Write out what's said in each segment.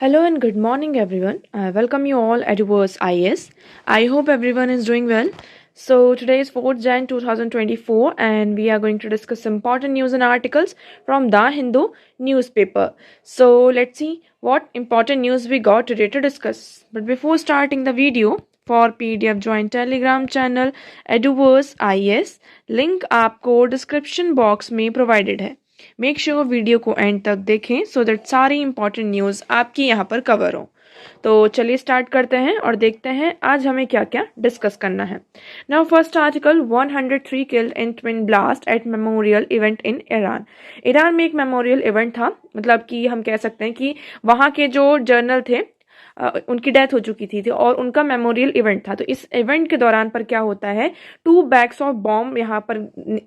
Hello and good morning, everyone. I welcome you all at Verse IS. I hope everyone is doing well. So, today is 4th Jan 2024, and we are going to discuss important news and articles from The Hindu newspaper. So, let's see what important news we got today to discuss. But before starting the video, for PDF join Telegram channel Eduverse IS, link आपको description box में provided है. Make sure video को and तक देखें so that सारी important news आपकी यहाँ पर कवर हो. तो चलिए स्टार्ट करते हैं और देखते हैं आज हमें क्या क्या डिस्कस करना है. Now first article 103 killed in twin blast at memorial event in Iran. Iran में एक मेमोरियल इवेंट था, मतलब कि हम कह सकते हैं कि वहाँ के जो जर्नल थे उनकी डेथ हो चुकी थी और उनका मेमोरियल इवेंट था. तो इस इवेंट के दौरान पर क्या होता है, 2 बैग्स ऑफ बॉम्ब यहाँ पर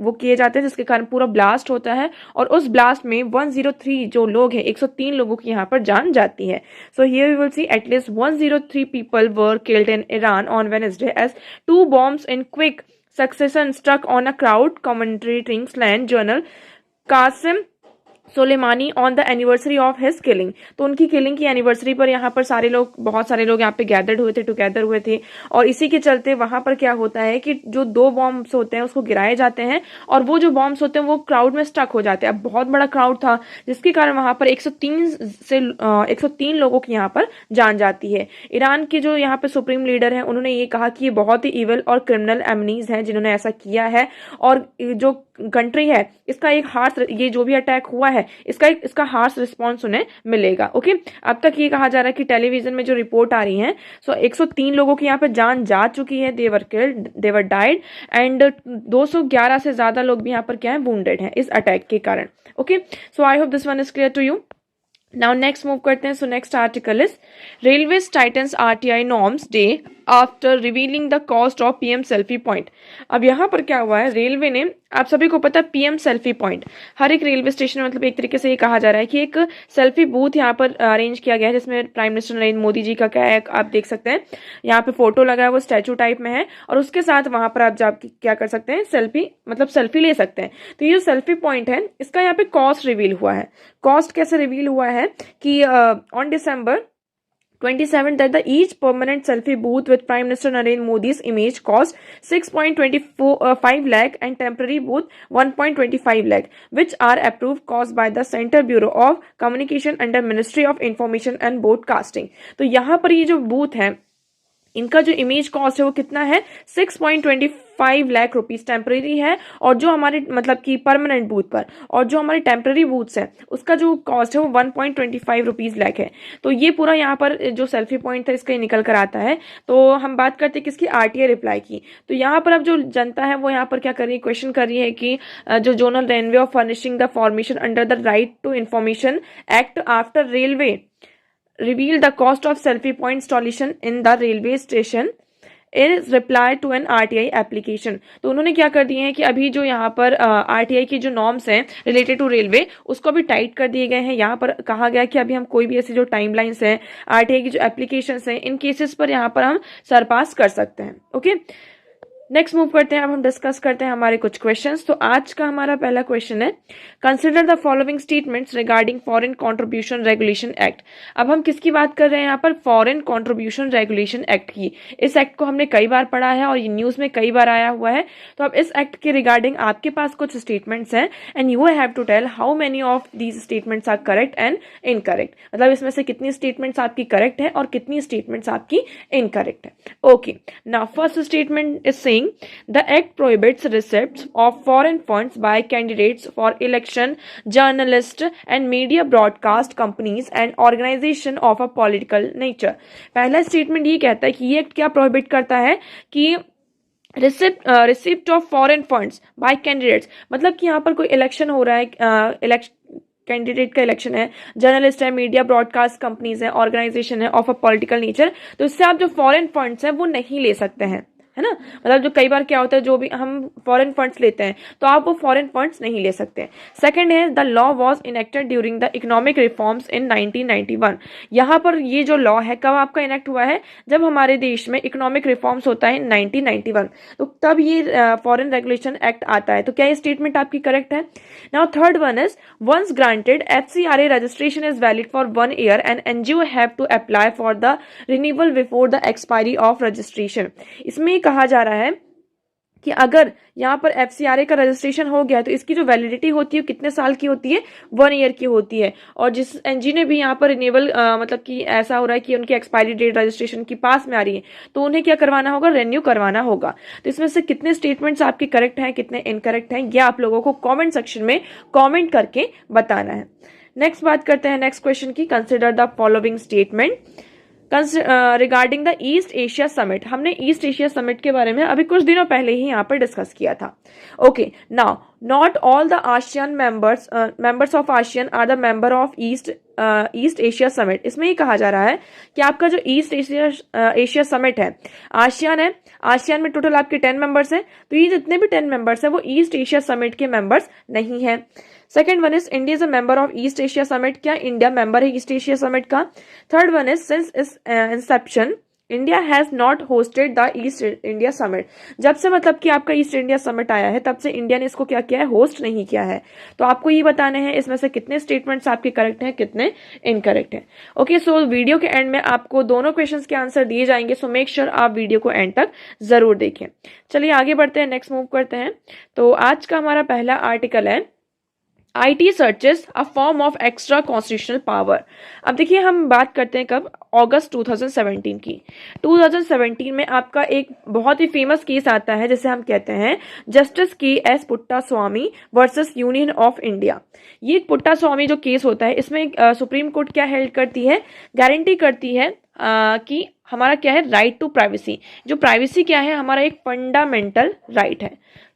वो किए जाते हैं जिसके कारण पूरा ब्लास्ट होता है और उस ब्लास्ट में 103 जो लोग हैं, 103 लोगों की यहाँ पर जान जाती है. So here we will see at least 103 people were killed in Iran on Wednesday as 2 bombs in quick succession struck on a crowd, commentating slant journal Qasim Soleimani on the anniversary of his killing. तो उनकी killing की anniversary पर यहाँ पर बहुत सारे लोग यहाँ पे गैदर्ड हुए थे, टुगेदर हुए थे और इसी के चलते वहां पर क्या होता है कि जो 2 बॉम्ब्स होते हैं उसको गिराए जाते हैं और वो जो बॉम्ब्स होते हैं वो क्राउड में स्टक हो जाते हैं. अब बहुत बड़ा क्राउड था जिसके कारण वहां पर 103 लोगों की यहाँ पर जान जाती है. ईरान के जो यहाँ पे सुप्रीम लीडर है उन्होंने ये कहा कि ये बहुत ही इविल और क्रिमिनल एमनीज हैं जिन्होंने ऐसा किया है और जो कंट्री है इसका एक हार्श, ये जो भी अटैक हुआ है इसका हार्श रिस्पॉन्स उन्हें मिलेगा. ओके, अब तक ये कहा जा रहा है कि टेलीविजन में जो रिपोर्ट आ रही है, सो 103 लोगों की यहाँ पे जान जा चुकी है, देवर किल्ड, देवर डाइड एंड 211 से ज्यादा लोग भी यहाँ पर क्या है, वुंडेड हैं इस अटैक के कारण. Okay, so I hope this one is clear to you. Now next move करते हैं. So next article is railways tightens RTI norms day after revealing the cost of PM selfie point. अब यहाँ पर क्या हुआ है, रेलवे ने, आप सभी को पता है पीएम सेल्फी पॉइंट हर एक रेलवे स्टेशन में, मतलब एक तरीके से ये कहा जा रहा है कि एक सेल्फी बूथ यहाँ पर अरेंज किया गया है जिसमें प्राइम मिनिस्टर नरेंद्र मोदी जी का क्या है आप देख सकते हैं, यहाँ पे फोटो लगा है, वो स्टैचू टाइप में है और उसके साथ वहां पर आप जाकर क्या कर सकते हैं, सेल्फी ले सकते हैं. तो ये जो सेल्फी पॉइंट है इसका यहाँ पे कॉस्ट रिवील हुआ है. कॉस्ट कैसे रिवील हुआ है कि on December 27 that the each permanent selfie booth with Prime Minister Narendra Modi's image cost 6.25 lakh and temporary booth 1.25 lakh, which are approved cost by the Center Bureau of Communication under Ministry of Information and Broadcasting. तो यहाँ पर ये जो booth है इनका जो image cost है वो कितना है, 6.25 लाख रुपीज टेम्परेरी है और जो हमारे मतलब कि परमानेंट बूथ पर और जो हमारे टेम्परेरी बूथ्स है उसका जो कॉस्ट है वो 1.25 रुपीज लाख है. तो ये पूरा यहाँ पर जो सेल्फी पॉइंट था इसका निकल कर आता है. तो हम बात करते हैं किसकी, आरटीआई रिप्लाई की. तो यहाँ पर अब जो जनता है वो यहाँ पर क्या कर रही है, क्वेश्चन कर रही है कि जो zonal railway of furnishing the formation under the right to information act after railway reveal the cost of selfie point installation in the railway station is reply to an RTI application. तो उन्होंने क्या कर दिए हैं कि अभी जो यहाँ पर RTI की जो नॉर्म्स हैं रिलेटेड टू रेलवे उसको भी टाइट कर दिए गए हैं. यहाँ पर कहा गया कि अभी हम कोई भी ऐसी जो टाइमलाइंस हैं, RTI की जो एप्लीकेशंस हैं, इन केसेस पर यहाँ पर हम सरपास कर सकते हैं. ओके, नेक्स्ट मूव करते हैं. अब हम डिस्कस करते हैं हमारे कुछ क्वेश्चंस. तो आज का हमारा पहला क्वेश्चन है, consider the following statements regarding foreign contribution regulation act. अब हम किसकी बात कर रहे हैं यहाँ पर, फॉरेन कंट्रीब्यूशन रेगुलेशन एक्ट की. इस एक्ट को हमने कई बार पढ़ा है और ये न्यूज में कई बार आया हुआ है. तो अब इस एक्ट के रिगार्डिंग आपके पास कुछ स्टेटमेंट्स हैं and you have to tell how many of these statements are correct and incorrect. मतलब इसमें से कितनी स्टेटमेंट्स आपकी करेक्ट है और कितनी स्टेटमेंट्स आपकी इनकरेक्ट है. Okay, now first statement is saying the act prohibits receipts of foreign funds by candidates for election, journalists and media broadcast companies and organization of a political nature. पहला statement ये कहता है कि ये act क्या prohibit करता है कि receipt of foreign funds bye candidates, मतलब कि यहाँ पर कोई इलेक्शन हो रहा है, कैंडिडेट का इलेक्शन है, जर्नलिस्ट है, मीडिया ब्रॉडकास्ट कंपनीज है, ऑर्गेनाइजेशन है ऑफ अ पॉलिटिकल नेचर, तो इससे आप जो फॉरेन फंड्स हैं वो नहीं ले सकते हैं. है ना। मतलब जो कई बार क्या होता है, जो भी हम फॉरेन फंड्स लेते हैं तो आप वो फॉरेन फंड्स नहीं ले सकते। सेकंड है the law was enacted during the economic reforms in 1991। यहाँ पर ये जो लॉ है कब आपका इनेक्ट हुआ है, जब हमारे देश में इकोनॉमिक रिफॉर्म्स होता है 1991, तो तब ये फॉरेन रेगुलेशन एक्ट आता है। तो क्या ये स्टेटमेंट आपकी करेक्ट है। Now third one is once granted FCRA registration is valid for 1 year and NGO have to apply for the renewal before the expiry of registration. इसमें कहा जा रहा है कि अगर यहाँ पर FCRA का रजिस्ट्रेशन हो गया तो इसकी जो वैलिडिटी होती है कितने साल की होती है, 1 ईयर की होती है। और जिस NG ने भी यहाँ पर रिन्यूअल मतलब कि ऐसा हो रहा है कि उनकी एक्सपायरी डेट रजिस्ट्रेशन की पास में आ रही है, तो उन्हें क्या करवाना होगा, रेन्यू करवाना होगा। तो इसमें से कितने स्टेटमेंट्स आपके करेक्ट हैं, कितने इनकरेक्ट हैं, ये आप लोगों को कॉमेंट सेक्शन में कॉमेंट करके बताना है। नेक्स्ट बात करते हैं नेक्स्ट क्वेश्चन की। Consider the following statement regarding the east Asia summit. हमने ईस्ट एशिया समिट के बारे में अभी कुछ दिनों पहले ही यहाँ पर डिस्कस किया था। Okay, now not all the ASEAN members of ASEAN are the member of East Asia summit. इसमें ये कहा जा रहा है कि आपका जो ईस्ट एशिया समिट है, आसियान है, आसियान में टोटल आपके 10 मेंबर्स हैं, तो ये जितने भी 10 मेंबर्स हैं वो ईस्ट एशिया समिट के मेंबर्स नहीं हैं। Second one is India is a member of East Asia summit. क्या इंडिया मेंबर है ईस्ट एशिया समिट का। थर्ड वन इज सिंस इस Inception India has not hosted the east India summit. जब से मतलब कि आपका ईस्ट इंडिया समिट आया है तब से इंडिया ने इसको क्या किया है, होस्ट नहीं किया है। तो आपको ये बताने हैं इसमें से कितने स्टेटमेंट्स आपके करेक्ट हैं, कितने इनकरेक्ट हैं। ओके, सो वीडियो के एंड में आपको दोनों क्वेश्चंस के आंसर दिए जाएंगे, सो मेक श्योर आप वीडियो को एंड तक जरूर देखें। चलिए आगे बढ़ते हैं, नेक्स्ट मूव करते हैं। तो आज का हमारा पहला आर्टिकल है IT searches a form of extra constitutional power। अब देखिए हम बात करते हैं कब, अगस्त 2017 की। 2017 में आपका एक बहुत ही फेमस केस आता है जिसे हम कहते हैं justice KS Puttaswamy versus union of India. ये पुट्टास्वामी जो केस होता है इसमें सुप्रीम कोर्ट क्या हेल्ड करती है, गारंटी करती है कि हमारा क्या है, राइट टू प्राइवेसी। जो प्राइवेसी क्या है, हमारा एक फंडामेंटल राइट है।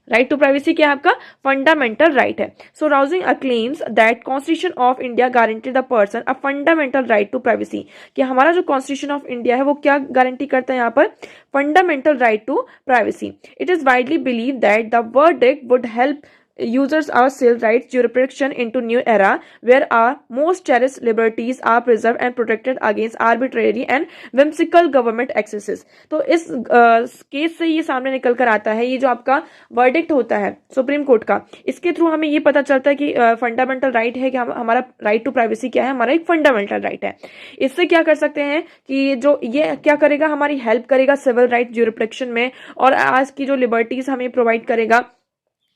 राइट टू प्राइवेसी क्या है, आपका फंडामेंटल राइट है। So rousing a claims that constitution of India guarantee the person a fundamental right to privacy. कि हमारा जो कॉन्स्टिट्यूशन ऑफ इंडिया है वो क्या गारंटी करता है यहाँ पर, fundamental right to privacy. It is widely believe that the verdict would help users our civil rights jurisdiction into new era where our most cherished liberties are preserved and protected against arbitrary and whimsical government excesses। तो इस case से ये सामने निकल कर आता है, ये जो आपका वर्डिक्ट होता है सुप्रीम कोर्ट का, इसके थ्रू हमें ये पता चलता है कि फंडामेंटल राइट है कि हमारा राइट टू प्राइवेसी क्या है, हमारा एक फंडामेंटल राइट है। इससे क्या कर सकते हैं कि जो ये क्या करेगा, हमारी हेल्प करेगा सिविल राइट ज्यूरिसडिक्शन में, और आज की जो लिबर्टीज हमें प्रोवाइड करेगा।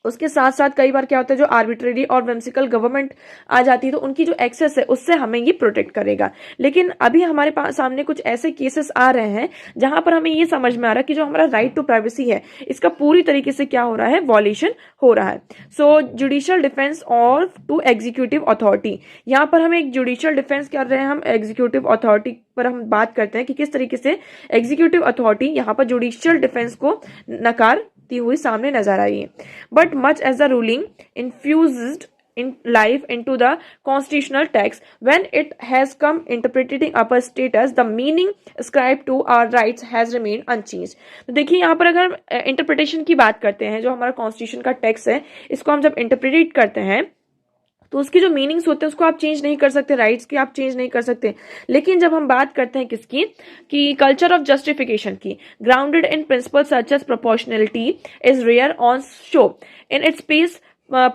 उसके साथ साथ कई बार क्या होता है, जो आर्बिट्रेरी और विम्सिकल गवर्नमेंट आ जाती है तो उनकी जो एक्सेस है उससे हमें ये प्रोटेक्ट करेगा। लेकिन अभी हमारे पास सामने कुछ ऐसे केसेस आ रहे हैं जहां पर हमें ये समझ में आ रहा है कि जो हमारा राइट टू प्राइवेसी है इसका पूरी तरीके से क्या हो रहा है, वॉल्यूशन हो रहा है। सो जुडिशियल डिफेंस और टू एग्जीक्यूटिव अथॉरिटी, यहाँ पर हम एक जुडिशियल डिफेंस कर रहे हैं, हम एग्जीक्यूटिव अथॉरिटी पर हम बात करते हैं कि किस तरीके से एग्जीक्यूटिव अथॉरिटी यहाँ पर जुडिशियल डिफेंस को नकारती हुई सामने नजर आई है। But much as the ruling infused in life into the constitutional text when it has come interpreting upper status the meaning ascribed to our rights has remained unchanged। तो देखिए यहाँ पर अगर इंटरप्रिटेशन की बात करते हैं, जो हमारा कॉन्स्टिट्यूशन का टेक्स्ट है इसको हम जब इंटरप्रेट करते हैं तो उसकी जो मीनिंग्स होते हैं उसको आप चेंज नहीं कर सकते, राइट्स की आप चेंज नहीं कर सकते। लेकिन जब हम बात करते हैं किसकी, कि कल्चर ऑफ जस्टिफिकेशन की, grounded in principle such as proportionality is rare on show in its place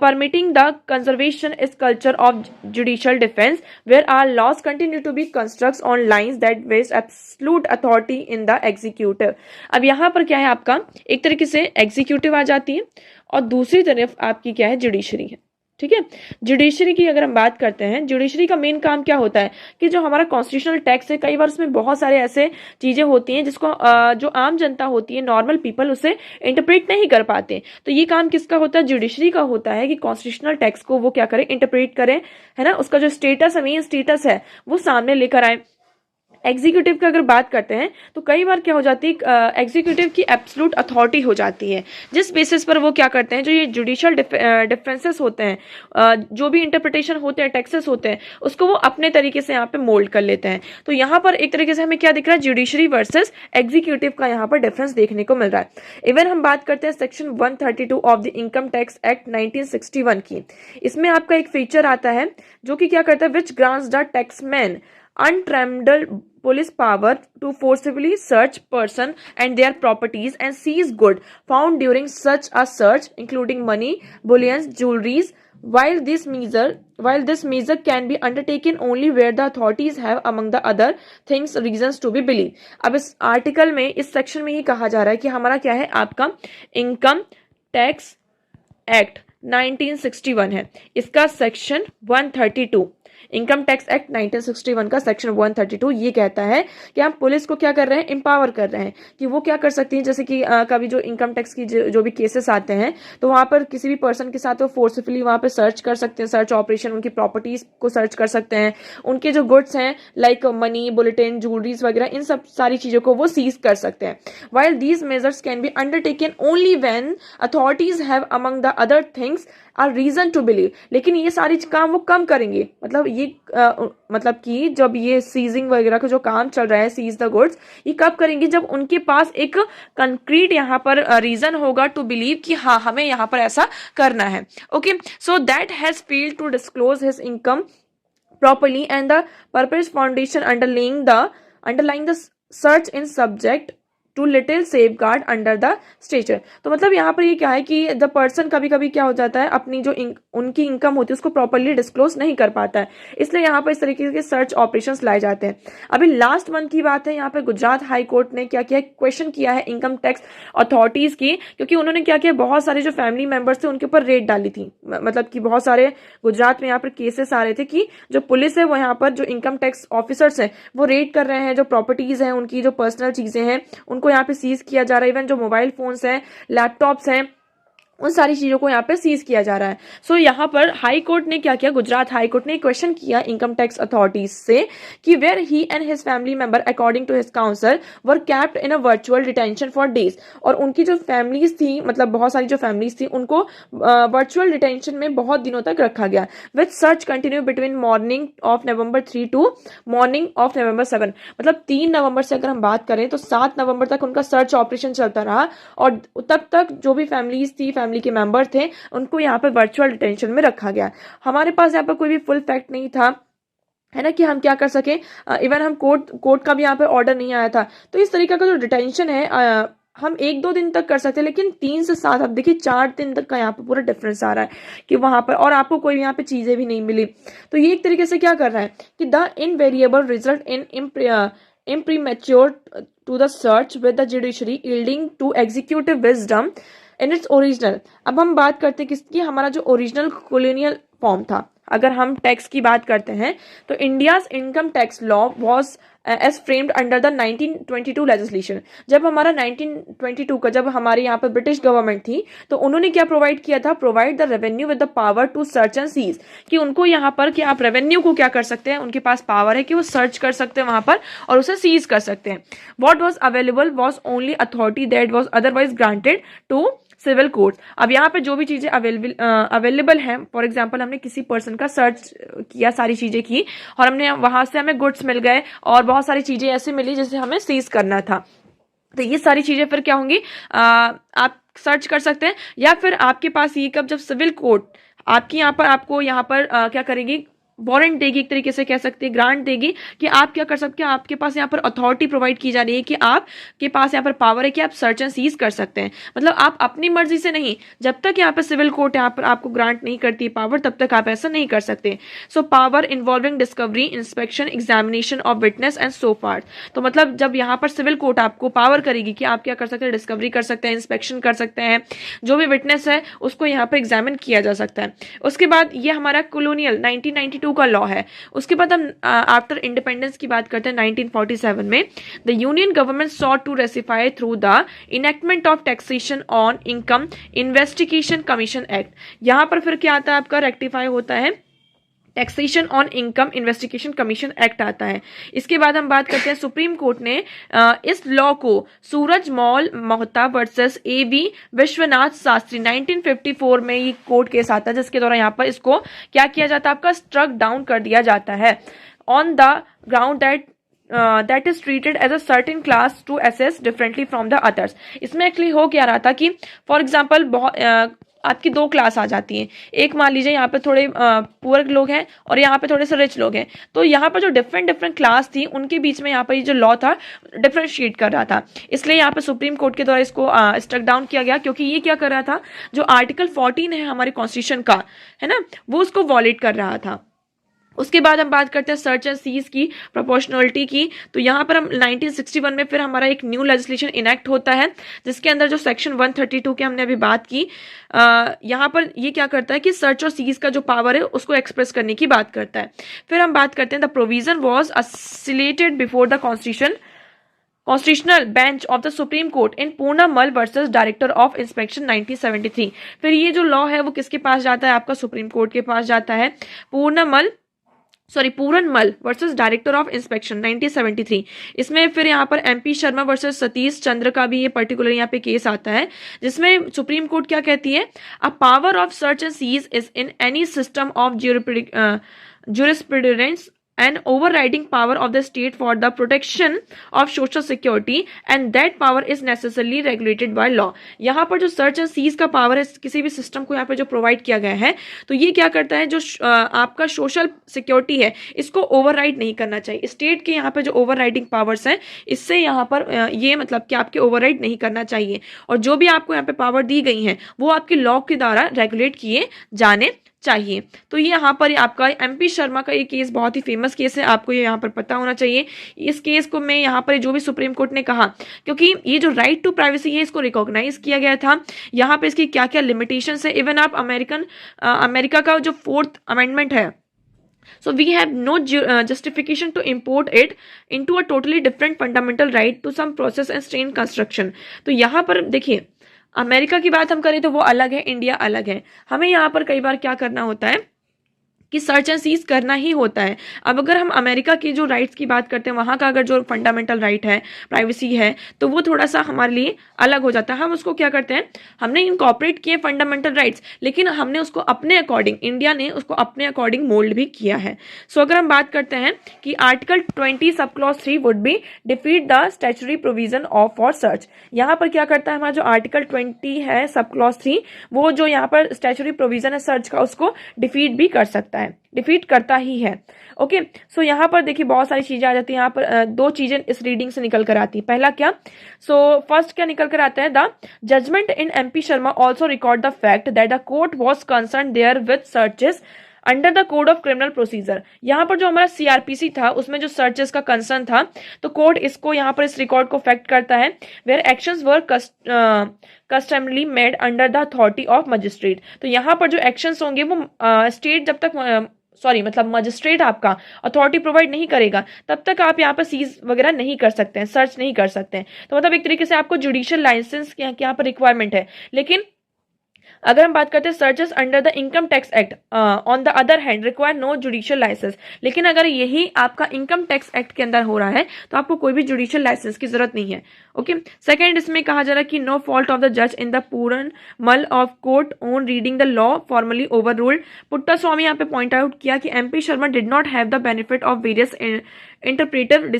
permitting the conservation is culture of judicial defense where our laws continue to be constructs on lines that vest absolute authority in the executive। अब यहाँ पर क्या है, आपका एक तरीके से executive आ जाती है और दूसरी तरफ आपकी क्या है, जुडिशरी है। ठीक है, जुडिशरी की अगर हम बात करते हैं, जुडिशरी का मेन काम क्या होता है कि जो हमारा कॉन्स्टिट्यूशनल टैक्स है, कई बार उसमें बहुत सारे ऐसे चीजें होती हैं जिसको जो आम जनता होती है, नॉर्मल पीपल उसे इंटरप्रेट नहीं कर पाते। तो ये काम किसका होता है, जुडिशरी का होता है कि कॉन्स्टिट्यूशनल टैक्स को वो क्या करे, इंटरप्रेट करे, है ना, उसका जो स्टेटस है, मेन स्टेटस है वो सामने लेकर आए। एग्जीक्यूटिव की अगर बात करते हैं तो कई बार क्या हो जाती है, एग्जीक्यूटिव की एब्सोल्यूट अथॉरिटी हो जाती है, जिस बेसिस पर वो क्या करते हैं, जो ये जुडिशियल डिफरेंसेस होते हैं, जो भी इंटरप्रिटेशन होते हैं, टैक्सेस होते हैं, उसको वो अपने तरीके से यहाँ पे मोल्ड कर लेते हैं। तो यहाँ पर एक तरीके से हमें क्या दिख रहा है, जुडिशरी वर्सेस एग्जीक्यूटिव का यहाँ पर डिफरेंस देखने को मिल रहा है। इवन हम बात करते हैं section 132 of the income tax act 1961 की, इसमें आपका एक फीचर आता है जो कि क्या करता है, which grants the taxman untrammeled police power to forcibly search person and their properties and seize good found during such a search, including money, bullions, jewelries. While this measure can be undertaken only where the authorities have, among the other things, reasons to be believed. अब इस article में, इस section में ही कहा जा रहा है कि हमारा क्या है, आपका इनकम टैक्स एक्ट 1961 है, इसका सेक्शन 132, इनकम टैक्स एक्ट 1961 का सेक्शन 132 ये कहता है कि हम पुलिस को क्या कर रहे हैं, एम्पावर कर रहे हैं कि वो क्या कर सकती है, जैसे कि कभी जो इनकम टैक्स की जो भी केसेस आते हैं तो वहां पर किसी भी पर्सन के साथ वो फोर्सफुली वहां पर सर्च कर सकते हैं, सर्च ऑपरेशन, उनकी प्रॉपर्टीज को सर्च कर सकते हैं, उनके जो गुड्स हैं लाइक मनी, बुलेटिन, ज्वेलरीज वगैरह, इन सब सारी चीजों को वो सीज कर सकते हैं। While these measures can be undertaken only when authorities have among the other things are reason to believe, लेकिन ये सारी काम वो कम करेंगे, मतलब ये मतलब कि जब ये सीजिंग वगैरह का जो काम चल रहा है, सीज द गुड्स, ये कब करेंगे, जब उनके पास एक कंक्रीट यहाँ पर रीजन होगा टू बिलीव कि हाँ हमें यहाँ पर ऐसा करना है। Okay, so that has failed to disclose his income properly and the purpose foundation underlying the search in subject to little safeguard under the statute. तो मतलब यहाँ पर ये क्या है कि द पर्सन कभी कभी क्या हो जाता है, अपनी जो उनकी इनकम होती है उसको प्रॉपरली डिस्क्लोज नहीं कर पाता है, इसलिए यहाँ पर इस तरीके के सर्च ऑपरेशंस लाए जाते हैं। अभी लास्ट मंथ की बात है, यहाँ पर गुजरात हाई कोर्ट ने क्या किया, क्वेश्चन किया है इनकम टैक्स अथॉरिटीज की, क्योंकि उन्होंने क्या किया, बहुत सारे जो फैमिली मेंबर्स थे उनके ऊपर रेड डाली थी, मतलब कि बहुत सारे गुजरात में यहाँ पर केसेस आ रहे थे कि जो पुलिस है वो यहाँ पर जो इनकम टैक्स ऑफिसर्स हैं वो रेड कर रहे हैं, जो प्रॉपर्टीज हैं, उनकी जो पर्सनल चीजें हैं उनको यहाँ पे सीज किया जा रहा है, इवन जो मोबाइल फोन्स हैं, लैपटॉप्स हैं, उन सारी चीजों को यहाँ पे सीज किया जा रहा है। सो यहाँ पर हाई कोर्ट ने क्या किया, गुजरात हाई कोर्ट ने क्वेश्चन किया इनकम टैक्स अथॉरिटीज से कि where he and his family member according to his counsel were kept in a virtual detention for days, और उनकी जो फैमिलीज थी, मतलब बहुत सारी जो फैमिलीज थी, उनको वर्चुअल डिटेंशन में बहुत दिनों तक रखा गया, with search continue between morning of November 3 to morning of November 7, मतलब 3 नवंबर से अगर हम बात करें तो 7 नवंबर तक उनका सर्च ऑपरेशन चलता रहा, और तब तक जो भी फैमिलीज थी, फैमिली के मेंबर थे, उनको यहाँ पर वर्चुअल डिटेंशन में रखा गया। हमारे पास यहाँ पर कोई भी फुल फैक्ट नहीं था, है ना, कि हम क्या कर सके, इवन हम कोर्ट का भी यहाँ पे ऑर्डर नहीं आया था। तो इस तरीके का जो डिटेंशन है हम 1-2 दिन तक कर सकते हैं, लेकिन 3 से 7, अब देखिए 4 दिन तक का यहाँ पे पूरा डिफरेंस आ रहा है कि वहां पर, और आपको कोई यहाँ पे चीजें भी नहीं मिली। तो ये एक तरीके से क्या कर रहा है कि the invariable result in impremature to the search with the judiciary yielding to executive wisdom in its original। अब हम बात करते हैं किसकी, हमारा जो ओरिजिनल कॉलोनियल फॉर्म था। अगर हम टैक्स की बात करते हैं तो India's income tax law was as framed under the 1922 legislation. जब हमारा 1922 का, जब हमारे यहाँ पर ब्रिटिश गवर्नमेंट थी, तो उन्होंने क्या प्रोवाइड किया था, provide the revenue with the power to search and seize, कि उनको यहाँ पर कि आप रेवेन्यू को क्या कर सकते हैं, उनके पास पावर है कि वो सर्च कर सकते हैं वहां पर और उसे सीज कर सकते हैं। What was available was only authority that was otherwise granted to civil court. अब यहाँ पे जो भी चीजें अवेलेबल हैं, फॉर एग्जांपल हमने किसी पर्सन का सर्च किया, सारी चीजें की, और हमने वहां से हमें गुड्स मिल गए और बहुत सारी चीजें ऐसे मिली जैसे हमें सीज करना था, तो ये सारी चीजें फिर क्या होंगी, आप सर्च कर सकते हैं। या फिर आपके पास ये कब, जब सिविल कोर्ट आपकी यहाँ पर आपको यहाँ पर क्या करेगी, वारंट देगी, एक तरीके से कह सकते हैं ग्रांट देगी कि आप क्या कर सकते हैं, आपके पास यहाँ पर अथॉरिटी प्रोवाइड की जा रही है कि आपके पास यहाँ पर पावर है कि आप सर्च एंड सीज कर सकते हैं। मतलब आप अपनी मर्जी से नहीं, जब तक यहाँ पर सिविल कोर्ट यहाँ पर आपको ग्रांट नहीं करती पावर, तब तक आप ऐसा नहीं कर सकते। So power involving discovery, inspection, examination of witness and so far. तो मतलब जब यहाँ पर सिविल कोर्ट आपको पावर करेगी कि आप क्या कर सकते हैं, डिस्कवरी कर सकते हैं, इंस्पेक्शन कर सकते हैं, जो भी विटनेस है उसको यहाँ पर एग्जामिन किया जा सकता है। उसके बाद ये हमारा कॉलोनियल 1992 का लॉ है। उसके बाद हम आफ्टर इंडिपेंडेंस की बात करते हैं 1947 में, the union government sought to rectify through the enactment of taxation on income investigation commission act. यहां पर फिर क्या आता है, आपका रेक्टिफाई होता है taxation on income investigation commission act आता है। इसके बाद हम बात करते हैं सुप्रीम कोर्ट ने इस लॉ को सूरजमल मोहता वर्सेस A.V. विश्वनाथ शास्त्री 1954 में ये कोर्ट केस आता है, जिसके द्वारा यहाँ पर इसको क्या किया जाता है, आपका स्ट्रक डाउन कर दिया जाता है on the ground that is treated as a certain class to assess differently from the others. इसमें एक्चुअली हो क्या रहा था कि फॉर एग्जाम्पल आपकी दो क्लास आ जाती हैं। एक मान लीजिए यहाँ पे थोड़े पुअर लोग हैं और यहाँ पे थोड़े से रिच लोग हैं, तो यहाँ पर जो डिफरेंट क्लास थी उनके बीच में यहाँ पर ये जो लॉ था डिफरेंशिएट कर रहा था। इसलिए यहाँ पे सुप्रीम कोर्ट के द्वारा इसको स्ट्रक डाउन किया गया, क्योंकि ये क्या कर रहा था, जो आर्टिकल 14 है हमारे कॉन्स्टिट्यूशन का, है ना, वो उसको वॉलेट कर रहा था। उसके बाद हम बात करते हैं सर्च एंड सीज की प्रोपोर्शनलिटी की। तो यहाँ पर हम 1961 में फिर हमारा एक न्यू लेजिस्लेशन इनेक्ट होता है, जिसके अंदर जो सेक्शन 132 की हमने अभी बात की, यहाँ पर ये क्या करता है कि सर्च और सीज का जो पावर है उसको एक्सप्रेस करने की बात करता है। फिर हम बात करते हैं the provision was oscillated before the constitutional bench of the Supreme Court in Puranmal versus director of inspection 1973। फिर ये जो लॉ है वो किसके पास जाता है, आपका सुप्रीम कोर्ट के पास जाता है, Puranmal versus director of inspection 1973। इसमें फिर यहाँ पर MP शर्मा वर्सेस सतीश चंद्र का भी ये पर्टिकुलर यहाँ पे केस आता है, जिसमें सुप्रीम कोर्ट क्या कहती है, a power of search and seize is in any system of jurisprudence an overriding power of the state for the protection of social security and that power is necessarily regulated by law। यहाँ पर जो search and seize का power है किसी भी system को यहाँ पे जो प्रोवाइड किया गया है, तो ये क्या करता है, जो आपका सोशल सिक्योरिटी है इसको ओवरराइड नहीं करना चाहिए। स्टेट के यहाँ पे जो ओवरराइडिंग पावर्स हैं, इससे यहाँ पर ये मतलब कि आपके ओवरराइड नहीं करना चाहिए, और जो भी आपको यहाँ पे पावर दी गई है वो आपके लॉ के द्वारा रेगुलेट किए जाने चाहिए। तो ये यहाँ पर आपका MP शर्मा का ये केस बहुत ही फेमस केस है, आपको ये यहाँ पर पता होना चाहिए। इस केस को मैं यहाँ पर जो भी सुप्रीम कोर्ट ने कहा, क्योंकि ये जो राइट टू प्राइवेसी है इसको रिकॉग्नाइज किया गया था, यहाँ पे इसकी क्या क्या लिमिटेशंस है। इवन आप अमेरिका का जो 4th अमेंडमेंट है, so we have no justification to import it into a totally different fundamental right to some process and strain construction। तो यहाँ पर देखिए, अमेरिका की बात हम करें तो वो अलग है, इंडिया अलग है। हमें यहाँ पर कई बार क्या करना होता है कि सर्च एंड सीज करना ही होता है। अब अगर हम अमेरिका की जो राइट्स की बात करते हैं, वहाँ का अगर जो फंडामेंटल राइट है, प्राइवेसी है, तो वो थोड़ा सा हमारे लिए अलग हो जाता है। हम उसको क्या करते हैं, हमने इनकॉर्पोरेट किए फंडामेंटल राइट्स, लेकिन हमने उसको अपने अकॉर्डिंग, इंडिया ने उसको अपने अकॉर्डिंग मोल्ड भी किया है। सो अगर हम बात करते हैं कि article 20 sub clause 3 would be defeat the statutory provision of for search. यहाँ पर क्या करता है, हमारा जो आर्टिकल 20 है सब क्लॉज 3, वो जो यहाँ पर स्टैट्यूटरी प्रोविजन है सर्च का, उसको डिफीट भी कर सकता है, डिफीट करता ही है। ओके, सो यहाँ पर देखिए बहुत सारी चीजें आ जाती हैं। यहाँ पर दो चीजें इस रीडिंग से निकल कर आती है। पहला क्या, फर्स्ट क्या निकल कर आता है, the judgment in MP Sharma also record the fact that the court was concern there with searches under the code of criminal procedure. यहाँ पर जो हमारा CRPC था उसमें जो सर्चेस का कंसर्न था, तो कोर्ट इसको यहाँ पर इस रिकॉर्ड को फैक्ट करता है, where actions were customarily made under the authority of magistrate. तो यहाँ पर जो एक्शंस होंगे वो स्टेट जब तक मतलब मजिस्ट्रेट आपका अथॉरिटी प्रोवाइड नहीं करेगा, तब तक आप यहाँ पर सीज वगैरह नहीं कर सकते हैं, सर्च नहीं कर सकते हैं। तो मतलब एक तरीके से आपको जुडिशियल लाइसेंस की यहाँ पर रिक्वायरमेंट है। लेकिन अगर हम बात करते हैं searches under the income tax act on the other hand require no judicial licence. लेकिन अगर यही आपका इनकम टैक्स एक्ट के अंदर हो रहा है तो आपको कोई भी जुडिशियल लाइसेंस की जरूरत नहीं है। ओके, सेकंड इसमें कहा जा रहा है कि नो फॉल्ट ऑफ द जज in the Puranmal of court on reading the law formally overruled. Puttaswamy यहाँ पे पॉइंट आउट किया कि MP Sharma did not have the benefit of various interpretive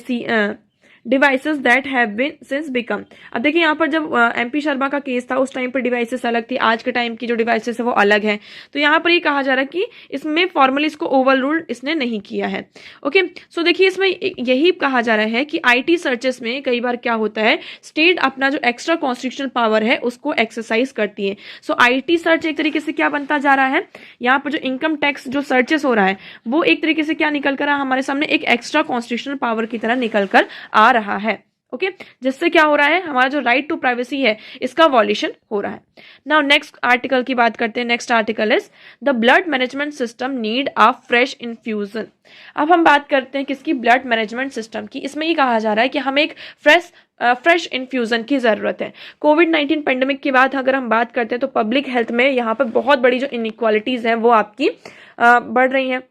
devices that have been since become. अब देखिए यहाँ पर जब MP शर्मा का केस था उस टाइम पर डिवाइसेस अलग थी, आज के टाइम की जो डिवाइसेस है वो अलग है। तो यहाँ पर ये कहा जा रहा है कि इसमें फॉर्मली इसको ओवर रूल्ड इसने नहीं किया है। ओके, सो देखिए इसमें यही कहा जा रहा है कि IT सर्चेस में कई बार क्या होता है, स्टेट अपना जो एक्स्ट्रा कॉन्स्टिट्यूशनल पावर है उसको एक्सरसाइज करती है। सो IT सर्च एक तरीके से क्या बनता जा रहा है, यहाँ पर जो इनकम टैक्स जो सर्चेस हो रहा है वो एक तरीके से क्या निकल कर हमारे सामने एक एक्स्ट्रा कॉन्स्टिट्यूशनल पावर की तरह निकल कर आ रहा है। ओके, जिससे क्या हो रहा है, हमारा जो राइट टू प्राइवेसी है इसका वॉल्यूशन हो रहा है। नाउ नेक्स्ट आर्टिकल की बात करते हैं। Next article is the blood management system need a fresh infusion. अब हम बात करते हैं किसकी, ब्लड मैनेजमेंट सिस्टम की। इसमें ये कहा जा रहा है कि हमें एक फ्रेश इन्फ्यूजन की जरूरत है। कोविड-19 पेंडेमिक के बाद अगर हम बात करते हैं तो पब्लिक हेल्थ में यहाँ पर बहुत बड़ी जो इनइक्वालिटीज हैं वो आपकी बढ़ रही हैं।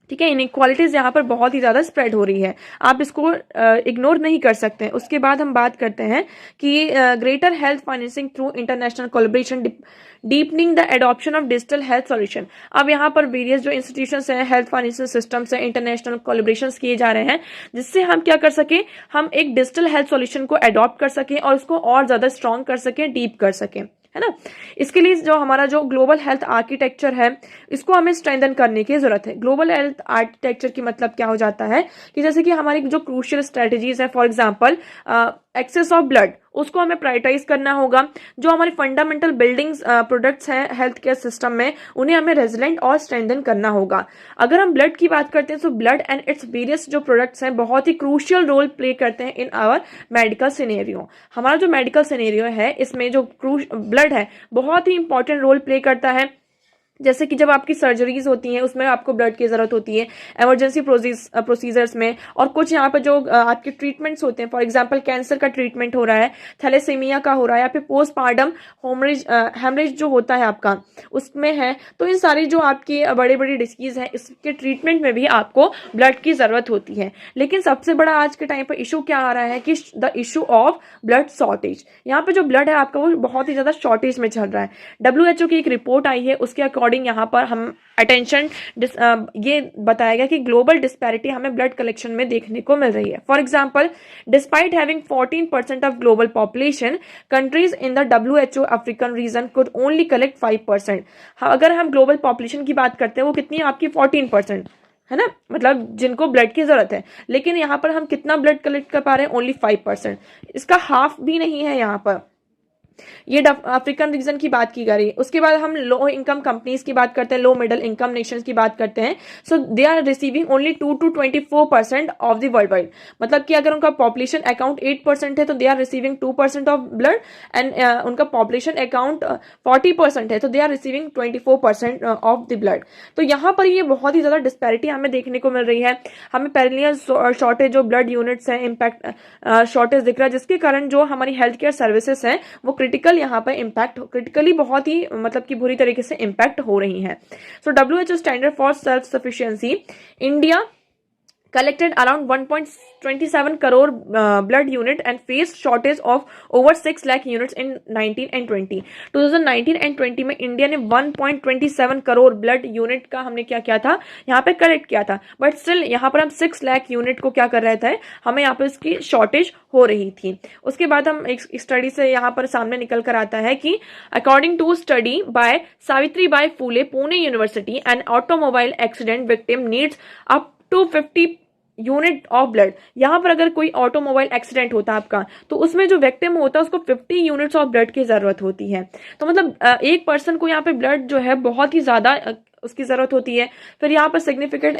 ठीक है। इनइक्वालिटीज यहाँ पर बहुत ही ज़्यादा स्प्रेड हो रही है, आप इसको इग्नोर नहीं कर सकते हैं। उसके बाद हम बात करते हैं कि greater health financing through international collaboration, deepening the adoption of digital health solution. अब यहाँ पर वेरियस जो इंस्टीट्यूशंस हैं, हेल्थ फाइनेंशियल सिस्टम्स हैं, इंटरनेशनल कोलैबोरेशन किए जा रहे हैं, जिससे हम क्या कर सकें, हम एक डिजिटल हेल्थ सॉल्यूशन को अडॉप्ट कर सकें और उसको और ज़्यादा स्ट्रॉन्ग कर सकें, डीप कर सकें, है ना। इसके लिए जो हमारा जो ग्लोबल हेल्थ आर्किटेक्चर है, इसको हमें स्ट्रेंथन करने की जरूरत है। ग्लोबल हेल्थ आर्किटेक्चर की मतलब क्या हो जाता है कि जैसे कि हमारी जो क्रूशियल स्ट्रेटेजीज है, for example access of blood, उसको हमें प्रायोरिटाइज करना होगा। जो हमारे फंडामेंटल बिल्डिंग्स प्रोडक्ट्स हैं हेल्थ केयर सिस्टम में, उन्हें हमें रेजिलेंट और स्ट्रेंथन करना होगा। अगर हम ब्लड की बात करते हैं तो ब्लड एंड इट्स वेरियस जो प्रोडक्ट्स हैं बहुत ही क्रूशियल रोल प्ले करते हैं इन आवर मेडिकल सिनेरियो। हमारा जो मेडिकल सिनेरियो है, इसमें जो ब्लड है बहुत ही इंपॉर्टेंट रोल प्ले करता है। जैसे कि जब आपकी सर्जरीज होती हैं, उसमें आपको ब्लड की जरूरत होती है, इमरजेंसी प्रोसीजर्स में, और कुछ यहाँ पर जो आपके ट्रीटमेंट्स होते हैं, फॉर एग्जांपल कैंसर का ट्रीटमेंट हो रहा है, थैलेसीमिया का हो रहा है, या फिर पोस्टमार्टम हेमरेज जो होता है आपका, उसमें है। तो इन सारी जो आपकी बड़ी बड़ी डिसीज है, इसके ट्रीटमेंट में भी आपको ब्लड की जरूरत होती है। लेकिन सबसे बड़ा आज के टाइम पर इशू क्या आ रहा है कि the issue of blood shortage. यहाँ पे जो ब्लड है आपका वो बहुत ही ज्यादा शॉर्टेज में चल रहा है। WHO की एक रिपोर्ट आई है, उसके अकॉर्डिंग यहाँ पर हम अटेंशन ये बताया गया कि ग्लोबल डिस्पैरिटी हमें ब्लड कलेक्शन में देखने को मिल रही है। For example, despite having 14% of global population, countries in the WHO African region could only collect 5%। अगर हम ग्लोबल पॉपुलेशन की बात करते हैं, वो कितनी है आपकी 14%, है ना, मतलब जिनको ब्लड की जरूरत है। लेकिन यहाँ पर हम कितना ब्लड कलेक्ट कर पा रहे हैं, ओनली 5%, इसका हाफ भी नहीं है यहाँ पर। ये अफ्रीकन रीजन की बात की जा रही है। उसके बाद हम लो इनकम कंपनीज की बात करते हैं, लो मिडिल इनकम नेशंस की बात करते हैं। So they are receiving only 2 to 24% of the world wide. मतलब कि अगर उनका पॉपुलेशन अकाउंट 8% है तो they are receiving 2% of blood, and उनका पॉपुलेशन अकाउंट 40% है तो they are receiving 24% of the blood. तो यहाँ पर ये बहुत ही ज्यादा डिस्पैरिटी हमें देखने को मिल रही है। हमें पेरिनियल शॉर्टेज, जो ब्लड यूनिट्स है, इम्पैक्ट शॉर्टेज दिख रहा है, जिसके कारण जो हमारी हेल्थ केयर सर्विसेज है वो क्रिटिकल यहाँ पर इम्पैक्ट, क्रिटिकली बहुत ही मतलब कि बुरी तरीके से इम्पैक्ट हो रही हैं। सो WHO standard for self sufficiency, India collected around 1.27 crore blood unit and faced shortage of over 6 lakh units in 19 and 20। 2019 and 20 में इंडिया ने 1.27 करोड़ ब्लड यूनिट का हमने क्या किया था, यहाँ पे कलेक्ट किया था। बट स्टिल यहाँ पर हम 6 लाख यूनिट को क्या कर रहे थे, हमें यहाँ पर इसकी शॉर्टेज हो रही थी। उसके बाद हम एक स्टडी से यहाँ पर सामने निकल कर आता है कि according to study by Savitri Bai Phule Pune university, an automobile accident victim needs up to 50 unit of blood. यहाँ पर अगर कोई ऑटोमोबाइल एक्सीडेंट होता है आपका, तो उसमें जो विक्टिम होता है उसको 50 यूनिट्स ऑफ ब्लड की जरूरत होती है। तो मतलब एक पर्सन को यहाँ पे ब्लड जो है बहुत ही ज्यादा उसकी जरूरत होती है। फिर यहाँ पर सिग्निफिकेंट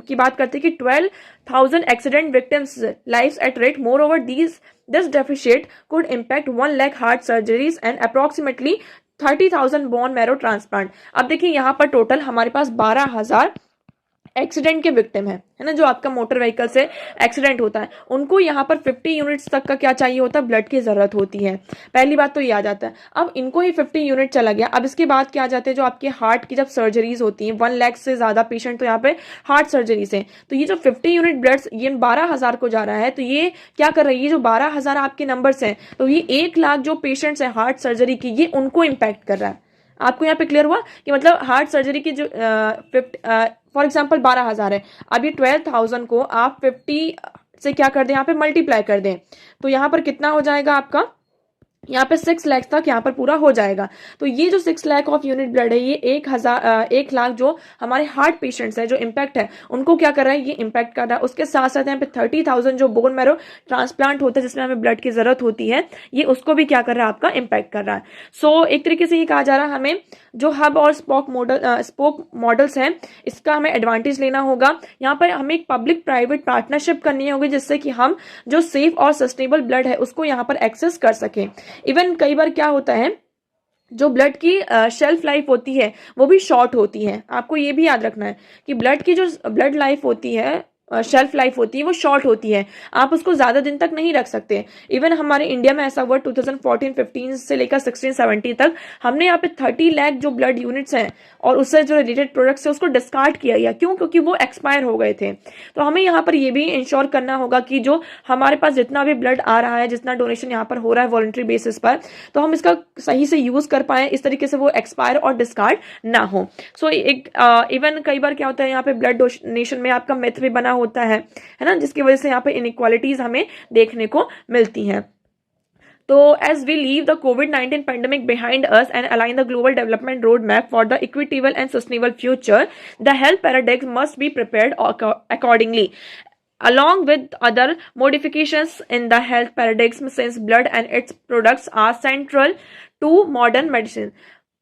की बात करते हैं कि 12,000 accident victims lives at rate. More over this deficit could impact 1 lakh heart surgeries and approximately 30,000 bone marrow transplant. अब देखिए यहाँ पर टोटल हमारे पास 12,000 एक्सीडेंट के विक्टिम है ना, जो आपका मोटर व्हीकल से एक्सीडेंट होता है, उनको यहाँ पर 50 यूनिट्स तक का क्या चाहिए होता है, ब्लड की जरूरत होती है। पहली बात तो ये आ जाता है। अब इनको ही 50 यूनिट चला गया। अब इसके बाद क्या आ जाते हैं, जो आपके हार्ट की जब सर्जरीज होती हैं, 1 लाख से ज्यादा पेशेंट तो यहाँ पे हार्ट सर्जरी से, तो ये जो 50 यूनिट ब्लड ये 12,000 को जा रहा है, तो ये क्या कर रही है, जो 12,000 आपके नंबर्स हैं, तो ये 1 लाख जो पेशेंट्स हैं हार्ट सर्जरी की, ये उनको इम्पैक्ट कर रहा है। आपको यहाँ पे क्लियर हुआ कि मतलब हार्ट सर्जरी की जो फॉर एग्जाम्पल 12,000 है, अब ये 12,000 को आप 50 से क्या कर दें, यहाँ पे मल्टीप्लाई कर दें, तो यहाँ पर कितना हो जाएगा आपका, यहाँ पे 6 लाख तक यहाँ पर पूरा हो जाएगा। तो ये जो 6 लाख ऑफ यूनिट ब्लड है, ये 1 लाख जो हमारे हार्ट पेशेंट्स है, जो इम्पैक्ट है, उनको क्या कर रहा है, ये इम्पैक्ट कर रहा है। उसके साथ साथ यहाँ पे 30,000 जो बोन मैरो ट्रांसप्लांट होता है, जिसमें हमें ब्लड की जरूरत होती है, ये उसको भी क्या कर रहा है, आपका इम्पैक्ट कर रहा है। सो एक तरीके से ये कहा जा रहा है, हमें जो हब और स्पोक मॉडल्स हैं, इसका हमें एडवांटेज लेना होगा। यहाँ पर हमें एक पब्लिक प्राइवेट पार्टनरशिप करनी होगी, जिससे कि हम जो सेफ और सस्टेनेबल ब्लड है उसको यहाँ पर एक्सेस कर सकें। इवन कई बार क्या होता है, जो ब्लड की शेल्फ लाइफ होती है वो भी शॉर्ट होती है। आपको ये भी याद रखना है कि ब्लड की जो ब्लड लाइफ होती है शेल्फ लाइफ होती है वो शॉर्ट होती है, आप उसको ज़्यादा दिन तक नहीं रख सकते। इवन हमारे इंडिया में ऐसा हुआ 2014-15 से लेकर 16-17 तक हमने यहाँ पे 30 लाख जो ब्लड यूनिट्स हैं और उससे जो रिलेटेड प्रोडक्ट्स है उसको डिस्कार्ड किया गया। क्यों? क्योंकि वो एक्सपायर हो गए थे। तो हमें यहाँ पर ये भी इंश्योर करना होगा कि जो हमारे पास जितना भी ब्लड आ रहा है, जितना डोनेशन यहाँ पर हो रहा है वॉलंटरी बेसिस पर, तो हम इसका सही से यूज़ कर पाएँ, इस तरीके से वो एक्सपायर और डिस्कार्ड ना हो। सो एक इवन कई बार क्या होता है यहाँ पे ब्लड डोनेशन में आपका मिथ भी बना होता है ना, जिसकी वजह से यहाँ पे इनइक्वालिटीज हमें देखने को मिलती हैं। तो as we leave the COVID-19 pandemic behind us and align the global development roadmap for the equitable and sustainable future, the health paradigm must be prepared accordingly. Along with other modifications in the health paradigm, since blood and its products are central to modern medicine,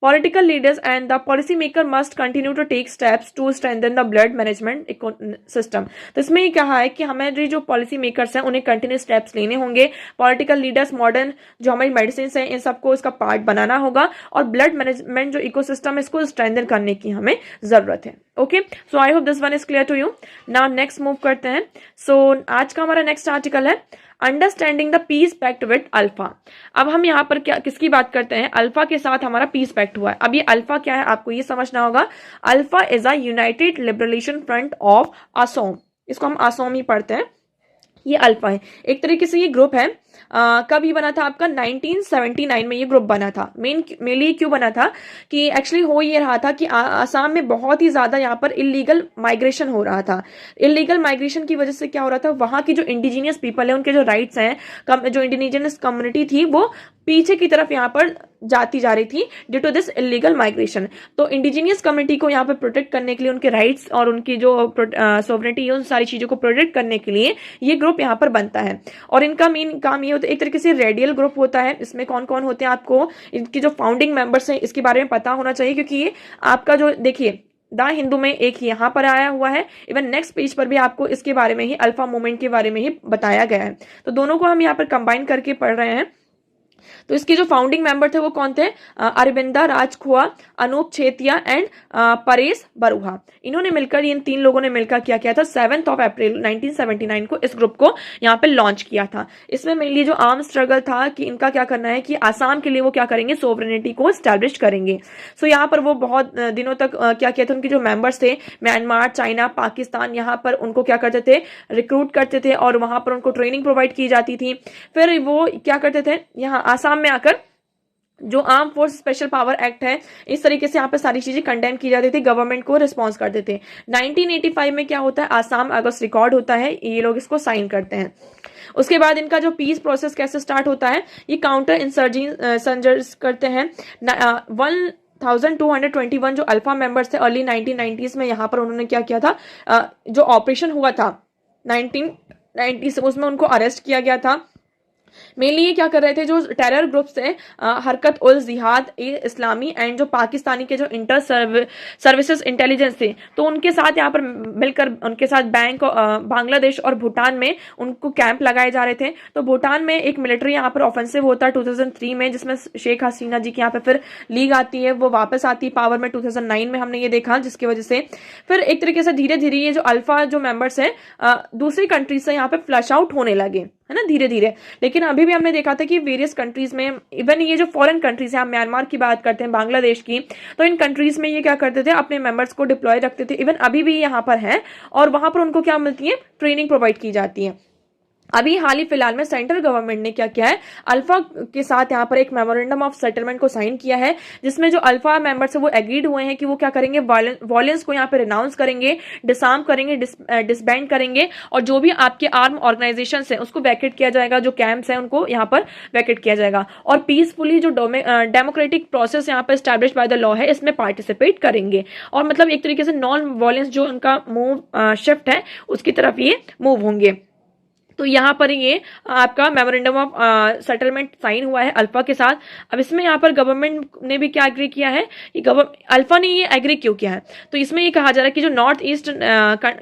political leaders and the policymaker must continue to take steps to strengthen the blood management system. तो इसमें ये कहा है कि हमें जो policy makers हैं उन्हें कंटिन्यू स्टेप्स लेने होंगे, पॉलिटिकल लीडर्स मॉडर्न जो हमारी मेडिसिन हैं इन सबको इसका पार्ट बनाना होगा, और ब्लड मैनेजमेंट जो इकोसिस्टम है इसको स्ट्रेंथन करने की हमें जरूरत है। Okay, so I hope this one is clear to you. Now next move करते हैं। सो आज का हमारा नेक्स्ट आर्टिकल है understanding the peace pact with ULFA. अब हम यहाँ पर क्या किसकी बात करते हैं? अल्फा के साथ हमारा पीस पैक्ट हुआ है। अब ये अल्फा क्या है आपको ये समझना होगा। Alpha is a United liberation front of Asom, इसको हम असोम ही पढ़ते हैं। ये अल्फा है, एक तरीके से ये ग्रुप है। कब ये बना था आपका? 1979 में ये ग्रुप बना था। मेनली क्यों बना था कि एक्चुअली हो ये रहा था कि आसाम में बहुत ही ज्यादा यहाँ पर इलीगल माइग्रेशन हो रहा था। इलीगल माइग्रेशन की वजह से क्या हो रहा था, वहां की जो इंडिजीनियस पीपल है उनके जो राइट्स हैं, जो इंडिजीनियस कम्युनिटी थी वो पीछे की तरफ यहाँ पर जाती जा रही थी due to this illegal migration. तो इंडिजीनियस कम्युनिटी को यहाँ पर प्रोटेक्ट करने के लिए, उनके राइट्स और उनकी जो सोवरेनिटी है उन सारी चीजों को प्रोटेक्ट करने के लिए ये ग्रुप यहाँ पर बनता है। और इनका मेन काम ये होता है, एक तरीके से रेडियल ग्रुप होता है। इसमें कौन कौन होते हैं आपको इनकी जो फाउंडिंग मेंबर्स हैं इसके बारे में पता होना चाहिए, क्योंकि ये आपका जो देखिए द हिंदू में एक यहाँ पर आया हुआ है, इवन नेक्स्ट पेज पर भी आपको इसके बारे में ही, अल्फा मूवमेंट के बारे में ही बताया गया है। तो दोनों को हम यहाँ पर कंबाइन करके पढ़ रहे हैं। तो इसके जो फाउंडिंग मेंबर थे वो कौन थे? अरविंदा राजखुआ, अनूप छेतिया एंड परेश बरुहा। इन्होंने मिलकर, इन तीन लोगों ने मिलकर क्या किया था, 7 अप्रैल 1979 को इस ग्रुप को यहाँ पे लॉन्च किया था। इसमें मेनली जो आर्म स्ट्रगल था कि इनका क्या करना है कि आसाम के लिए वो क्या करेंगे, सोवरेनिटी को स्टैब्लिश करेंगे। सो यहाँ पर वो बहुत दिनों तक क्या किया था, उनके जो मेंबर्स थे म्यांमार, चाइना, पाकिस्तान, यहाँ पर उनको क्या करते थे, रिक्रूट करते थे और वहां पर उनको ट्रेनिंग प्रोवाइड की जाती थी। फिर वो क्या करते थे, यहाँ आसाम में आकर जो arm force special power act है, इस तरीके से यहाँ पे सारी चीजें कंडेम की जाती थी, गवर्नमेंट को रिस्पॉन्स करते थे। 1985 में क्या होता है, आसाम अगस्त रिकॉर्ड होता है, ये लोग इसको साइन करते हैं। उसके बाद इनका जो पीस प्रोसेस कैसे स्टार्ट होता है, ये काउंटर इंसर्जेंस करते हैं। 1221 जो अल्फा मेंबर्स थे अर्ली 1990s में, यहाँ पर उन्होंने क्या किया था, जो ऑपरेशन हुआ था 1990 से, उसमें उनको अरेस्ट किया गया था। मेनली ये क्या कर रहे थे, जो टेरर ग्रुप्स हैं हरकत उल जिहाद ए इस्लामी एंड जो पाकिस्तानी के जो इंटर सर्विसेज इंटेलिजेंस थे, तो उनके साथ यहाँ पर मिलकर उनके साथ बैंक बांग्लादेश और भूटान में उनको कैंप लगाए जा रहे थे। तो भूटान में एक मिलिट्री यहाँ पर ऑफेंसिव होता है 2003 में, जिसमें शेख हसीना जी की यहाँ पे फिर लीग आती है, वो वापस आती है पावर में 2009 में, हमने ये देखा, जिसकी वजह से फिर एक तरीके से धीरे धीरे ये जो अल्फा जो मेंबर्स हैं दूसरी कंट्रीज से यहाँ पे फ्लश आउट होने लगे, है ना, धीरे धीरे। लेकिन अभी भी हमने देखा था कि वेरियस कंट्रीज में, इवन ये जो फॉरेन कंट्रीज है, हम म्यांमार की बात करते हैं, बांग्लादेश की, तो इन कंट्रीज में ये क्या करते थे, अपने मेंबर्स को डिप्लॉय रखते थे। इवन अभी भी यहाँ पर है और वहां पर उनको क्या मिलती है, ट्रेनिंग प्रोवाइड की जाती है। अभी हाल ही फिलहाल में सेंट्रल गवर्नमेंट ने क्या किया है, अल्फा के साथ यहाँ पर एक मेमोरेंडम ऑफ सेटलमेंट को साइन किया है, जिसमें जो अल्फा मेंबर्स है वो एग्रीड हुए हैं कि वो क्या करेंगे, वॉयलेंस को यहाँ पे रिनाउंस करेंगे, डिसआर्म करेंगे, डिसबैंड करेंगे, और जो भी आपके आर्म ऑर्गेनाइजेशन है उसको वैकेट किया जाएगा, जो कैंप्स हैं उनको यहाँ पर वैकेट किया जाएगा, और पीसफुली जो डेमोक्रेटिक प्रोसेस यहाँ पर स्टैब्लिश बाय द लॉ है इसमें पार्टिसिपेट करेंगे। और मतलब एक तरीके से नॉन वॉयलेंस जो उनका मूव शिफ्ट है उसकी तरफ ये मूव होंगे। तो यहाँ पर ये आपका मेमोरेंडम ऑफ सेटलमेंट साइन हुआ है अल्फा के साथ। अब इसमें यहाँ पर गवर्नमेंट ने भी क्या एग्री किया है, कि अल्फा ने ये एग्री क्यों किया है, तो इसमें ये कहा जा रहा है कि जो नॉर्थ ईस्ट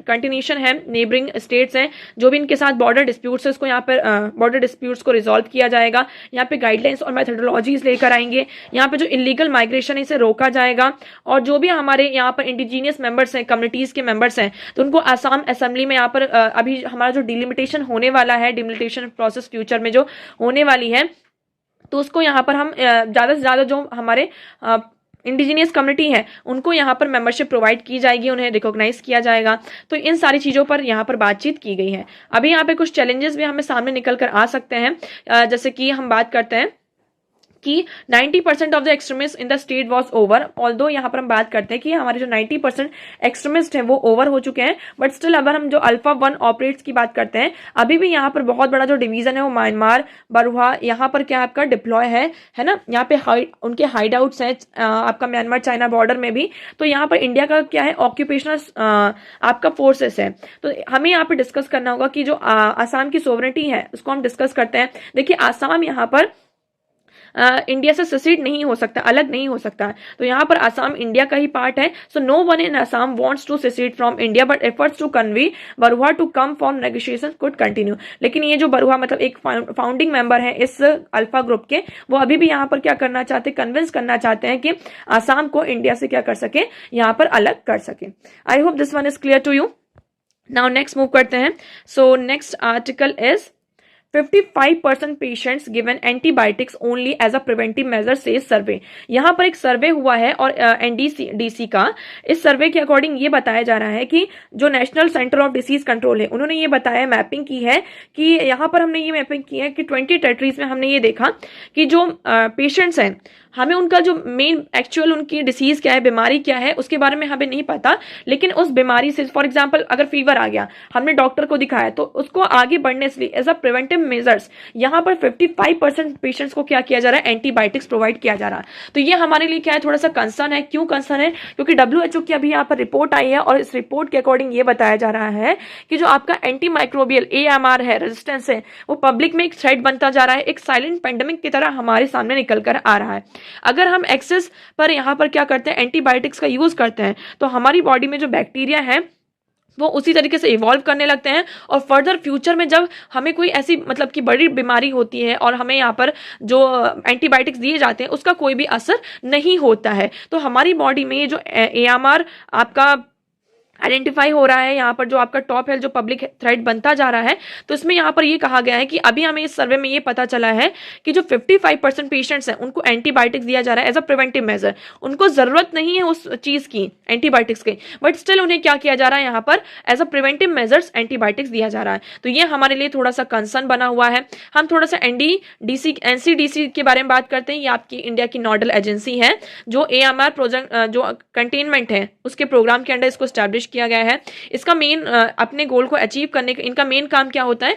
कंटिन्यूशन है, नेबरिंग स्टेट्स हैं, जो भी इनके साथ बॉर्डर डिस्प्यूट्स है, उसको यहाँ पर बॉर्डर डिस्प्यूट्स को रिजॉल्व किया जाएगा। यहाँ पे गाइडलाइंस और मेथडोलॉजीज लेकर आएंगे। यहाँ पे जो इलीगल माइग्रेशन है इसे रोका जाएगा, और जो भी हमारे यहाँ पर इंडिजीनियस मेंबर्स हैं, कम्युनिटीज के मेंबर्स हैं, तो उनको आसाम असेंबली में यहाँ पर अभी हमारा जो डिलिमिटेशन होने वाला है, डिलिमिटेशन प्रोसेस फ्यूचर में जो होने वाली है, तो उसको यहाँ पर हम ज़्यादा से ज़्यादा जो हमारे इंडिजीनियस कम्युनिटी है उनको यहाँ पर मेंबरशिप प्रोवाइड की जाएगी, उन्हें रिकॉग्नाइज किया जाएगा। तो इन सारी चीज़ों पर यहाँ पर बातचीत की गई है। अभी यहाँ पे कुछ चैलेंजेस भी हमें सामने निकल कर आ सकते हैं, जैसे कि हम बात करते हैं कि 90% of the extremist in the state was over. Although यहाँ पर हम बात करते हैं कि हमारे जो 90% एक्सट्रीमिस्ट हैं वो ओवर हो चुके हैं, बट स्टिल अगर हम जो अल्फा 1 ऑपरेट्स की बात करते हैं, अभी भी यहाँ पर बहुत बड़ा जो डिवीजन है वो म्यांमार, बरुआ, यहाँ पर क्या आपका डिप्लॉय है ना, यहाँ पे उनके हाइड आउट्स हैं आपका म्यांमार चाइना बॉर्डर में भी। तो यहाँ पर इंडिया का क्या है, ऑक्यूपेशनल आपका फोर्सेस है। तो हमें यहाँ पर डिस्कस करना होगा कि जो आसाम की सोवरेनिटी है उसको हम डिस्कस करते हैं। देखिए आसाम यहाँ पर इंडिया से सेसीड नहीं हो सकता, अलग नहीं हो सकता, तो यहाँ पर असम इंडिया का ही पार्ट है। So no one in Assam wants to secede from India, but efforts to convey Barua to come for negotiation could continue. लेकिन ये जो बरुआ मतलब एक फाउंडिंग मेंबर है इस अल्फा ग्रुप के, वो अभी भी यहाँ पर क्या करना चाहते हैं, कन्विंस करना चाहते हैं कि असम को इंडिया से क्या कर सके, यहाँ पर अलग कर सके। I hope this one is clear to you. Now next move करते हैं। So next article is 55% patients given antibiotics only as a preventive measure says survey. यहाँ पर एक सर्वे हुआ है और एनडीसी का, इस सर्वे के अकॉर्डिंग ये बताया जा रहा है कि जो national centre of disease control है उन्होंने ये बताया, मैपिंग की है कि यहाँ पर हमने ये मैपिंग की है कि 20 टेरिटरीज में हमने ये देखा कि जो पेशेंट्स हैं हमें उनका जो मेन एक्चुअल उनकी डिसीज क्या है, बीमारी क्या है, उसके बारे में हमें नहीं पता, लेकिन उस बीमारी से फॉर एग्जांपल अगर फीवर आ गया, हमने डॉक्टर को दिखाया, तो उसको आगे बढ़ने से एज अ प्रिवेंटिव मेजर्स यहाँ पर 55% पेशेंट्स को क्या किया जा रहा है, एंटीबायोटिक्स प्रोवाइड किया जा रहा है। तो ये हमारे लिए क्या है, थोड़ा सा कंसर्न है। क्यों कंसर्न है, क्योंकि WHO की अभी यहाँ पर रिपोर्ट आई है और इस रिपोर्ट के अकॉर्डिंग ये बताया जा रहा है कि जो आपका एंटी माइक्रोबियल AMR है, रेजिस्टेंस है, वो पब्लिक में एक थ्रेट बनता जा रहा है, एक साइलेंट पेंडेमिक की तरह हमारे सामने निकल कर आ रहा है। अगर हम एक्सेस पर यहाँ पर क्या करते हैं, एंटीबायोटिक्स का यूज करते हैं, तो हमारी बॉडी में जो बैक्टीरिया है वो उसी तरीके से इवॉल्व करने लगते हैं, और फर्दर फ्यूचर में जब हमें कोई ऐसी मतलब कि बड़ी बीमारी होती है और हमें यहाँ पर जो एंटीबायोटिक्स दिए जाते हैं उसका कोई भी असर नहीं होता है। तो हमारी बॉडी में ये जो AMR आपका आइडेंटिफाई हो रहा है, यहाँ पर जो आपका टॉप हेल्थ जो पब्लिक थ्रेट बनता जा रहा है, तो इसमें यहाँ पर ये कहा गया है कि अभी हमें इस सर्वे में ये पता चला है कि जो 55% पेशेंट्स हैं उनको एंटीबायोटिक्स दिया जा रहा है एज अ प्रिवेंटिव मेजर। उनको जरूरत नहीं है उस चीज की, एंटीबायोटिक्स की, बट स्टिल उन्हें क्या किया जा रहा है, यहाँ पर as a preventive measures antibiotics दिया जा रहा है। तो ये हमारे लिए थोड़ा सा कंसर्न बना हुआ है। हम थोड़ा सा NCDC के बारे में बात करते हैं। ये आपकी इंडिया की नोडल एजेंसी है जो AMR प्रोजेक्ट जो कंटेनमेंट है उसके प्रोग्राम के अंडर इसको स्टैब्लिश किया गया है। इसका मेन अपने गोल को अचीव करने का इनका मेन काम क्या होता है,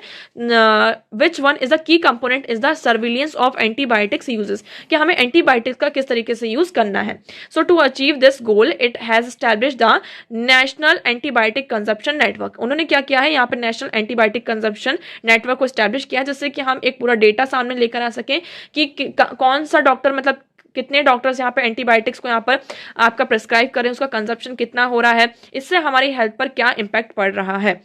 which one is the key component is the surveillance of antibiotics uses, कि हमें एंटीबायोटिक्स का किस तरीके से यूज करना है। So to achieve this goal it has established the national antibiotic consumption network. उन्होंने क्या किया है, यहाँ पर नेशनल एंटीबायोटिक कंजप्शन नेटवर्क को स्टैब्लिश किया, जिससे कि हम एक पूरा डेटा सामने लेकर आ सकें कि कौन सा डॉक्टर मतलब कितने डॉक्टर्स यहाँ पे एंटीबायोटिक्स को यहाँ पर आपका प्रिस्क्राइब करें, उसका कंजप्शन कितना हो रहा है, इससे हमारी हेल्थ पर क्या इम्पैक्ट पड़ रहा है।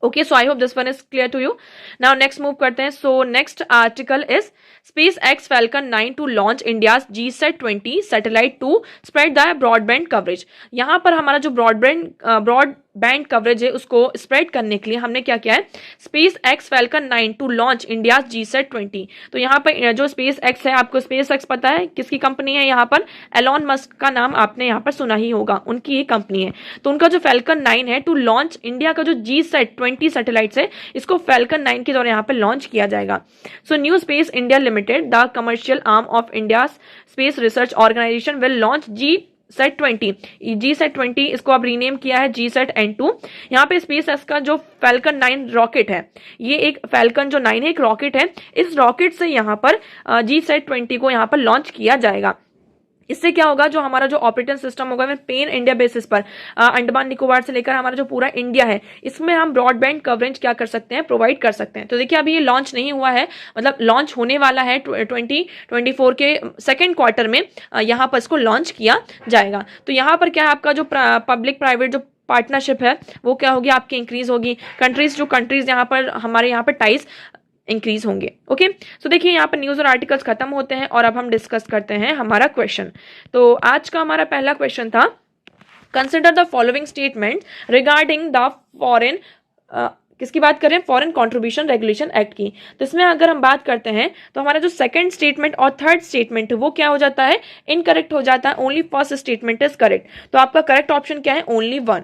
Okay, so I hope this one is clear to you. Now next move करते हैं। So next article is SpaceX Falcon 9 to launch India's GSAT-20 satellite to spread the broadband coverage। यहाँ पर हमारा जो ब्रॉडबैंड कवरेज है उसको spread करने के लिए हमने क्या किया है, SpaceX Falcon 9 to launch India's GSAT-20। तो यहाँ पर जो SpaceX है, आपको SpaceX पता है किसकी कंपनी है, यहाँ पर एलॉन मस्क का नाम आपने यहाँ पर सुना ही होगा, उनकी ही कंपनी है। तो उनका जो Falcon 9 है टू लॉन्च इंडिया का जो GSAT-20 सैटेलाइट्स है, इसको Falcon 9 के द्वारा यहाँ पर लॉन्च किया जाएगा। So new space India limited, the commercial arm of India space research organisation, will launch GSAT-20। GSAT-20 इसको अब रीनेम किया है GSAT-N2। यहाँ पे SpaceX का जो Falcon 9 रॉकेट है, ये एक Falcon जो 9 है एक रॉकेट है, इस रॉकेट से यहाँ पर GSAT-20 को यहाँ पर लॉन्च किया जाएगा। इससे क्या होगा, जो हमारा जो ऑपरेटिंग सिस्टम होगा में पेन इंडिया बेसिस पर अंडमान निकोबार से लेकर हमारा जो पूरा इंडिया है, इसमें हम ब्रॉडबैंड कवरेज क्या कर सकते हैं, प्रोवाइड कर सकते हैं। तो देखिए अभी ये लॉन्च नहीं हुआ है, मतलब लॉन्च होने वाला है 2024 के सेकेंड क्वार्टर में यहाँ पर इसको लॉन्च किया जाएगा। तो यहाँ पर क्या है, आपका जो पब्लिक प्राइवेट जो पार्टनरशिप है वो क्या होगी, आपकी इंक्रीज होगी। कंट्रीज यहाँ पर हमारे यहाँ पर टाइज इंक्रीज होंगे। ओके, सो देखिए यहाँ पर न्यूज़ और आर्टिकल्स खत्म होते हैं और अब हम डिस्कस करते हैं हमारा क्वेश्चन। तो आज का हमारा पहला क्वेश्चन था, consider the following statement regarding the foreign, किसकी बात करें, फॉरेन कंट्रीब्यूशन रेगुलेशन एक्ट की। तो इसमें अगर हम बात करते हैं तो हमारा जो सेकंड स्टेटमेंट और थर्ड स्टेटमेंट वो क्या हो जाता है, इनकरेक्ट हो जाता है। Only first statement is correct, तो आपका करेक्ट ऑप्शन क्या है, ओनली वन।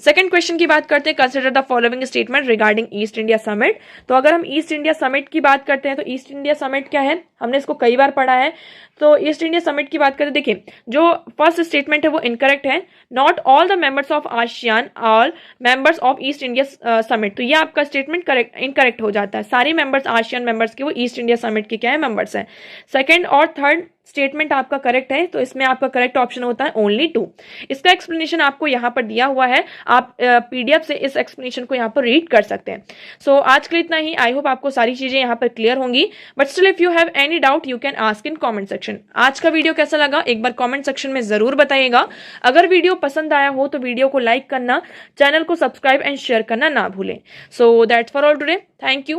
सेकंड क्वेश्चन की बात करते हैं, consider the following statement regarding east India summit. तो अगर हम ईस्ट इंडिया समिट की बात करते हैं तो ईस्ट इंडिया समिट क्या है, हमने इसको कई बार पढ़ा है। तो ईस्ट इंडिया समिट की बात करें, देखिए जो फर्स्ट स्टेटमेंट है वो इनकरेक्ट है। Not all the members of ASEAN all members of east India summit, तो ये आपका स्टेटमेंट करेक्ट इनकरेक्ट हो जाता है। सारे मेंबर्स आसियान मेंबर्स के वो ईस्ट इंडिया समिट के क्या है, मेंबर्स हैं। सेकंड और थर्ड स्टेटमेंट आपका करेक्ट है, तो इसमें आपका करेक्ट ऑप्शन होता है ओनली टू। इसका एक्सप्लेनेशन आपको यहाँ पर दिया हुआ है, आप पीडीएफ से इस एक्सप्लेनेशन को यहाँ पर रीड कर सकते हैं। सो आज के लिए इतना ही। आई होप आपको सारी चीजें यहाँ पर क्लियर होंगी, but still if you have any doubt you can ask in comment section. आज का वीडियो कैसा लगा एक बार कॉमेंट सेक्शन में जरूर बताइएगा। अगर वीडियो पसंद आया हो तो वीडियो को लाइक करना, चैनल को सब्सक्राइब एंड शेयर करना ना भूलें। So that's for all today. Thank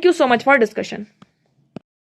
you so much for discussion.